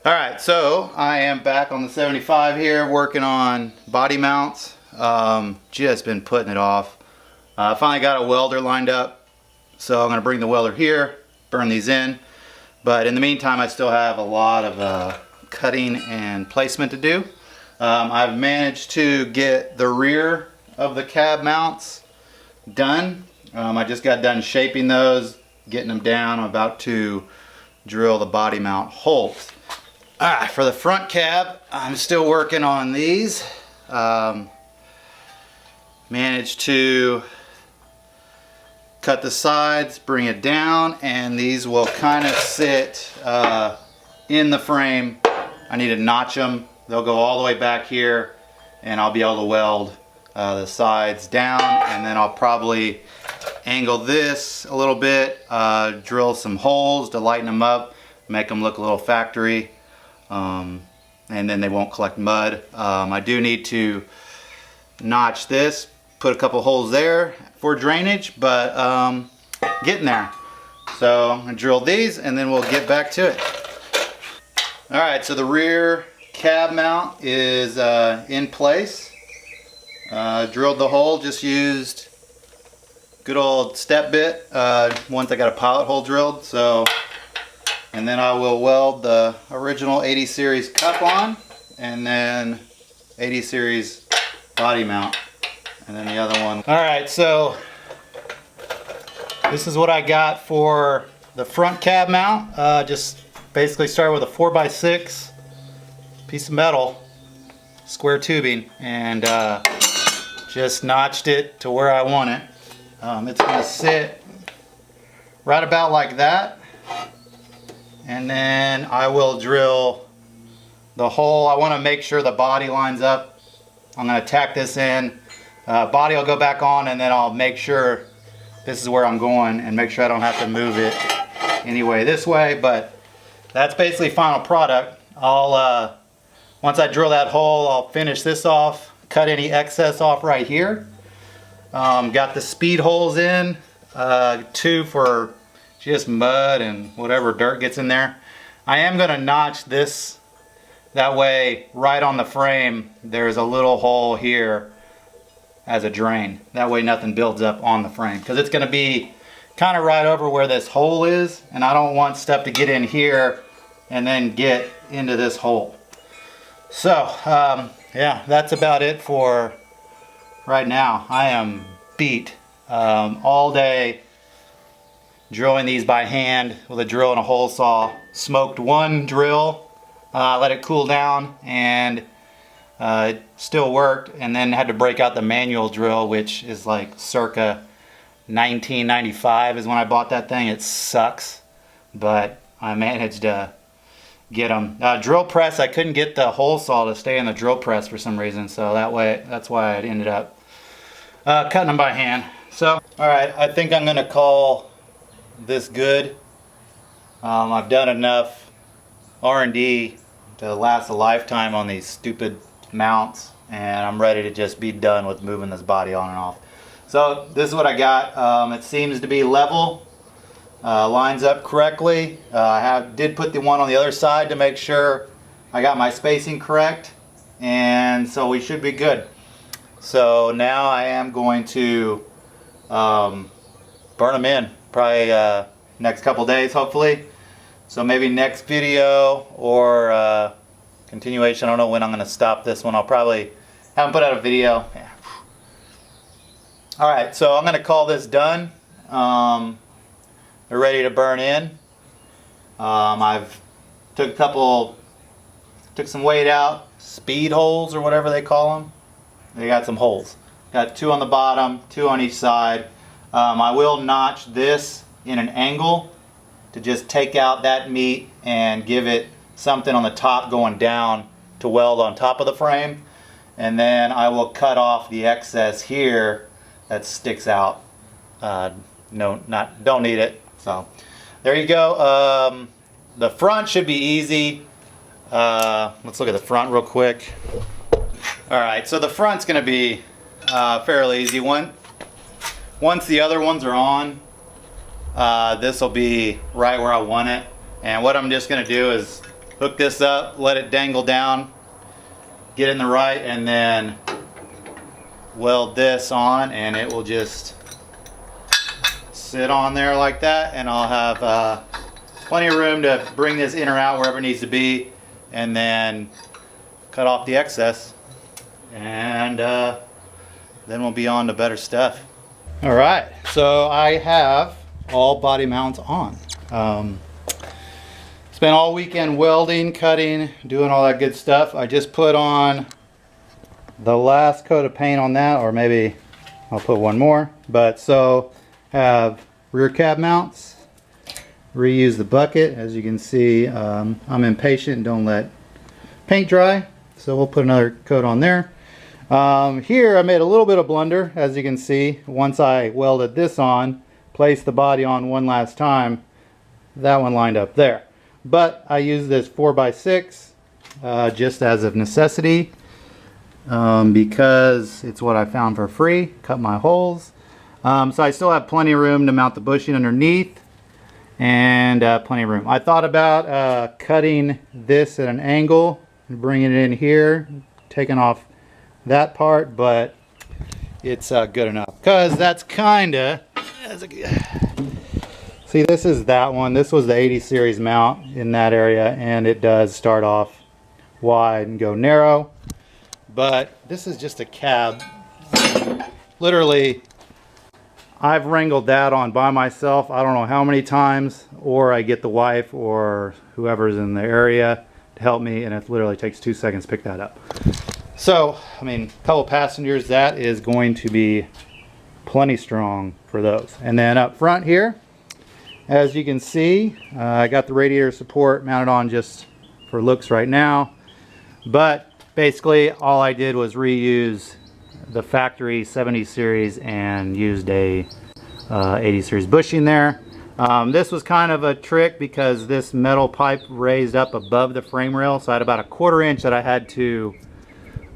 Alright, so I am back on the 75 here working on body mounts. Just been putting it off. I finally got a welder lined up, so I'm going to bring the welder here, burn these in. But in the meantime, I still have a lot of cutting and placement to do. I've managed to get the rear of the cab mounts done. I just got done shaping those, getting them down. I'm about to drill the body mount holes. Alright, for the front cab, I'm still working on these. Managed to cut the sides, bring it down, and these will kind of sit in the frame. I need to notch them. They'll go all the way back here, and I'll be able to weld the sides down, and then I'll probably angle this a little bit, drill some holes to lighten them up, make them look a little factory. And then they won't collect mud. I do need to notch this, put a couple holes there for drainage, but getting there. So I'm gonna drill these and then we'll get back to it. Alright, so the rear cab mount is in place. Drilled the hole, just used good old step bit once I got a pilot hole drilled. And then I will weld the original 80 series cup on, and then 80 series body mount, and then the other one. Alright, so this is what I got for the front cab mount. Just basically started with a 4x6 piece of metal, square tubing, and just notched it to where I want it. It's going to sit right about like that. And then I will drill the hole. I want to make sure the body lines up. I'm going to tack this in. Body will go back on, and then I'll make sure this is where I'm going and make sure I don't have to move it anyway this way. But that's basically final product. Once I drill that hole, I'll finish this off, cut any excess off right here. Got the speed holes in, 2 for just mud and whatever dirt gets in there. I am going to notch this, that way right on the frame there's a little hole here as a drain. That way nothing builds up on the frame, because it's going to be kind of right over where this hole is, and I don't want stuff to get in here and then get into this hole. So yeah, that's about it for right now. I am beat all day drilling these by hand with a drill and a hole saw. Smoked one drill, let it cool down, and it still worked, and then had to break out the manual drill, which is like circa 1995 is when I bought that thing. It sucks, but I managed to get them. Drill press, I couldn't get the hole saw to stay in the drill press for some reason, so that's why I ended up cutting them by hand. So, alright, I think I'm going to call this good. I've done enough R&D to last a lifetime on these stupid mounts, and I'm ready to just be done with moving this body on and off. So this is what I got. It seems to be level, lines up correctly. I did put the one on the other side to make sure I got my spacing correct, and so we should be good. So now I am going to burn them in, probably next couple days hopefully. So maybe next video or continuation. I don't know when I'm going to stop this one. I'll probably haven't put out a video. Yeah. Alright, so I'm going to call this done. They're ready to burn in. I've took some weight out, speed holes or whatever they call them. They got some holes. Got 2 on the bottom, 2 on each side. I will notch this in an angle to just take out that meat and give it something on the top going down to weld on top of the frame. And then I will cut off the excess here that sticks out. Don't need it. So there you go. The front should be easy. Let's look at the front real quick. Alright, so the front's going to be fairly easy. Once the other ones are on, this will be right where I want it. And what I'm just going to do is put hook this up, let it dangle down, get in the right, and then weld this on, and it will just sit on there like that, and I'll have plenty of room to bring this in or out wherever it needs to be, and then cut off the excess, and then we'll be on to better stuff. All right, so I have all body mounts on. Spent all weekend welding, cutting, doing all that good stuff. I just put on the last coat of paint on that, or maybe I'll put one more. But so have rear cab mounts, reuse the bucket. As you can see, I'm impatient and don't let paint dry, so we'll put another coat on there. Here I made a little bit of blunder, as you can see. Once I welded this on, placed the body on one last time, that one lined up there. But I use this 4x6 just as of necessity, because it's what I found for free. Cut my holes. So I still have plenty of room to mount the bushing underneath, and plenty of room. I thought about cutting this at an angle and bringing it in here, taking off that part, but it's good enough, because that's kinda, see, this is that one. This was the 80 series mount in that area, and it does start off wide and go narrow, but this is just a cab. Literally, I've wrangled that on by myself I don't know how many times, or I get the wife or whoever's in the area to help me, and it literally takes 2 seconds to pick that up. So, I mean, a couple passengers, that is going to be plenty strong for those. And then up front here, as you can see, I got the radiator support mounted on just for looks right now. But basically, all I did was reuse the factory 70 series and used a 80 series bushing there. This was kind of a trick because this metal pipe raised up above the frame rail, so I had about a 1/4 inch that I had to,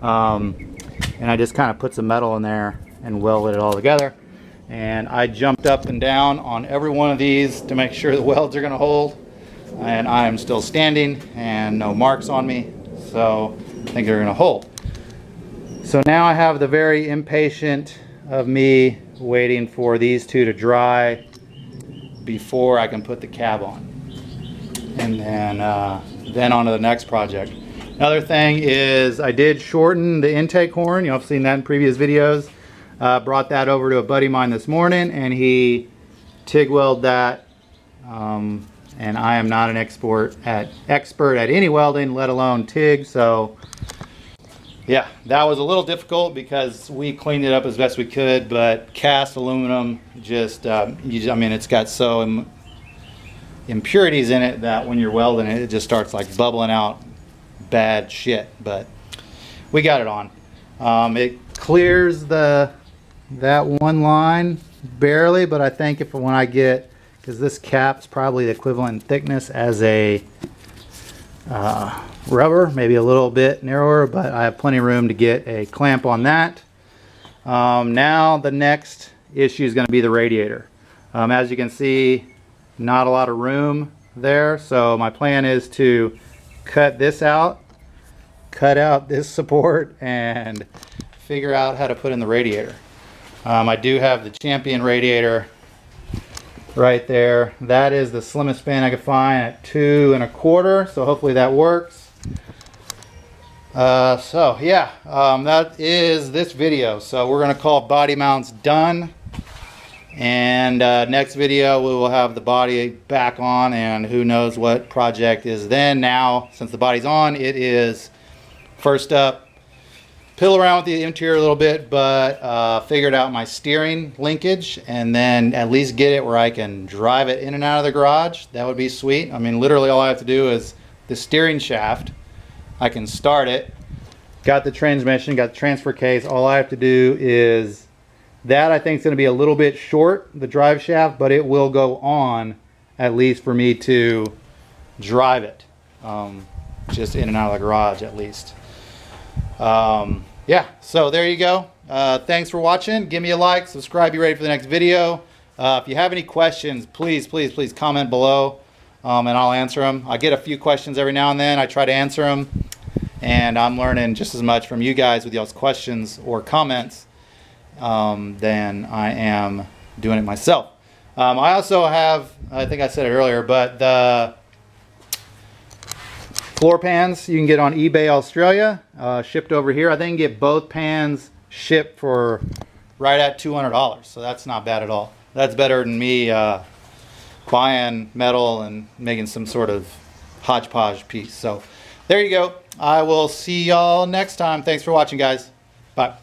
and I just kind of put some metal in there and welded it all together. And I jumped up and down on every one of these to make sure the welds are going to hold, and I am still standing and no marks on me, so I think they're going to hold. So now I have the very impatient of me waiting for these two to dry before I can put the cab on, and then on to the next project. Another thing is I did shorten the intake horn. You've seen that in previous videos. Brought that over to a buddy of mine this morning, and he TIG welded that. And I am not an expert at any welding, let alone TIG. So yeah, that was a little difficult because we cleaned it up as best we could. But cast aluminum, I mean, it's got so impurities in it that when you're welding it, it just starts like bubbling out bad shit. But we got it on. It clears that one line barely, but I think when I get, because this cap's probably the equivalent thickness as a rubber, maybe a little bit narrower, but I have plenty of room to get a clamp on that. Now the next issue is going to be the radiator. As you can see, not a lot of room there, so my plan is to cut this out, cut out this support, and figure out how to put in the radiator. I do have the Champion radiator right there. That is the slimmest span I could find at 2 1/4, so hopefully that works. So yeah, that is this video. So we're going to call body mounts done, and next video we will have the body back on, and who knows what project is then. Now, since the body's on, it is first up, pill around with the interior a little bit, but figured out my steering linkage, and then at least get it where I can drive it in and out of the garage. That would be sweet. I mean, literally all I have to do is the steering shaft. I can start it. Got the transmission, got the transfer case. All I have to do is that. I think it's going to be a little bit short, the drive shaft, but it will go on at least for me to drive it. Just in and out of the garage at least. Yeah, so there you go. Thanks for watching. Give me a like, subscribe, be ready for the next video. If you have any questions, please comment below. and I'll answer them. I get a few questions every now and then. I try to answer them, and I'm learning just as much from you guys with y'all's questions or comments than I am doing it myself. I also have, I think I said it earlier, but the floor pans you can get on eBay Australia, shipped over here. I think you can get both pans shipped for right at $200, so that's not bad at all. That's better than me buying metal and making some sort of hodgepodge piece. So there you go. I will see y'all next time. Thanks for watching, guys. Bye.